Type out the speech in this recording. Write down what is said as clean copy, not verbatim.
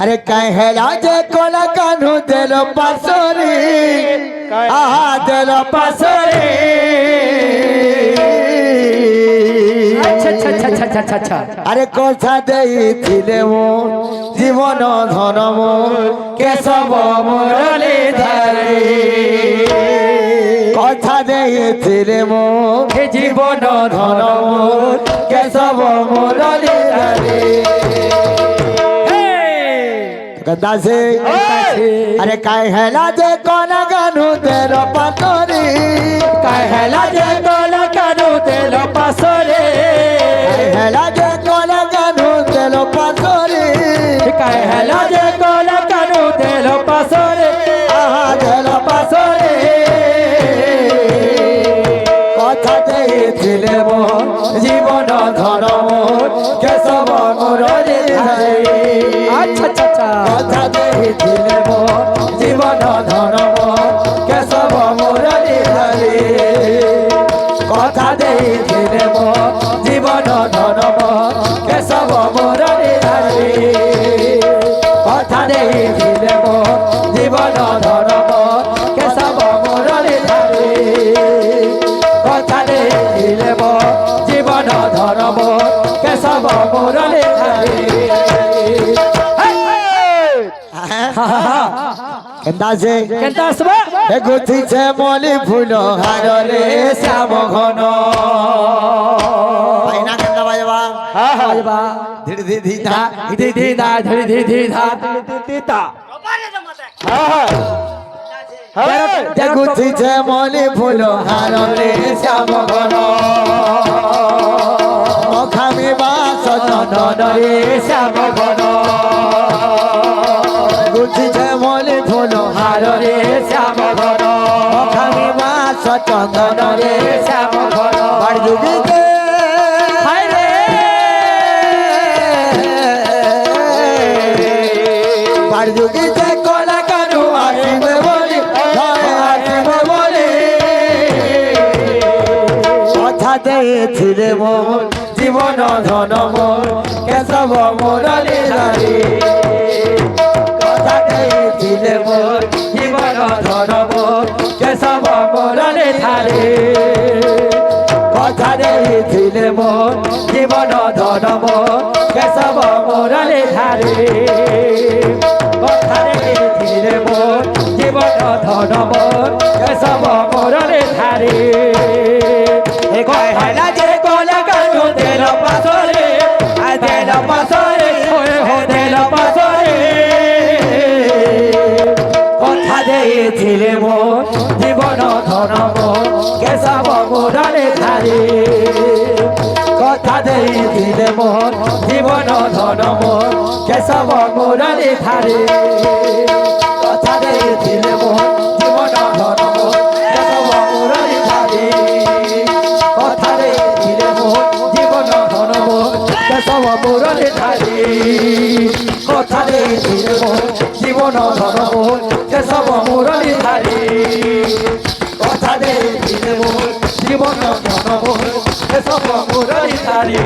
अरे कहला जे कोला कानू दिलो पासोरी आहा दिलो पासोरी अच्छा अरे कोथा देइथिले मो जीवन धन मो केशव मुरली धरी कोथा देइथिले मो जीवन धन मो केशव मुरली धरी गंदा से अरे कहला जे कोना गानू तेरो पासोरी कहला जे कोला कानू दिलो पासोरी कहला जे कोना गानू तेरो पासोरी कहला जे कोला कानू दिलो पासोरी आहा तेरो पासोरी কথা দেইছিলে মো জীবন ধন মো কেশব মুরলি ধরি अच्छा কথা দেইছিলে মো জীবন ধন মো কেশব মুরলি ধরি কথা দেইছিলে মো জীবন ধন মো কেশব মুরলি ধরি কথা দেইছিলে মো জীবন ধন মো কেশব মুরলি ধরি কথা দেইছিলে মো জীবন ধন মো কেশব মুরলি ধরি কেন্দাসে কেন্তাসবা এ গুথিছে মলি ফুল হারলে শ্যাম ঘন পাইনা কেন্দা বাজবা বাজবা ধীরে ধীরে ধীরা ধি ধি দা ধি ধি ধি ধা তিতা এ গুথিছে মলি ফুল হারলে শ্যাম ঘন মখামি বাস চন্দন রে শ্যাম ঘন গুথিছে মলি ফুল হারলে শ্যাম ঘন মখামি বাস চন্দন রে শ্যাম ঘন বাড়ি হায় রে বাড়িতে কলা কানু আসিবে বলি আসিবে বলি কথা দেইছিলে মো জীবন ধন মো কেশব মুরলি ধরি কথা দেইছিলে মো জীবন ধন মো কেশব মুরলি ধরি কথা দেইছিলে মো জীবন ধন মো কেশব মুরলি ধরি কথা দেইছিলে মো জীবন ধন মো কেশব মুরলি ধরি এ কয়লা যে কোলা কানু দিল পাসরে আ দিল পাসরে হো দিল পাসরে কথা দেইছিলে মো জীবন ধন মো কেশব মুরলি ধরি কথা দেইছিলে মো জীবন ধন মো কেশব মুরলি ধরি কথা দেইছিলে মো জীবন ধন মো কেশব মুরলি ধরি কথা দেইছিলে মো জীবন ধন মো কেশব মুরলি ধরি কথা দেইছিলে মো জীবন ধন মো কেশব মুরলি ধরি কথা দেইছিলে মো জীবন ধন মো কেশব মুরলি ধরি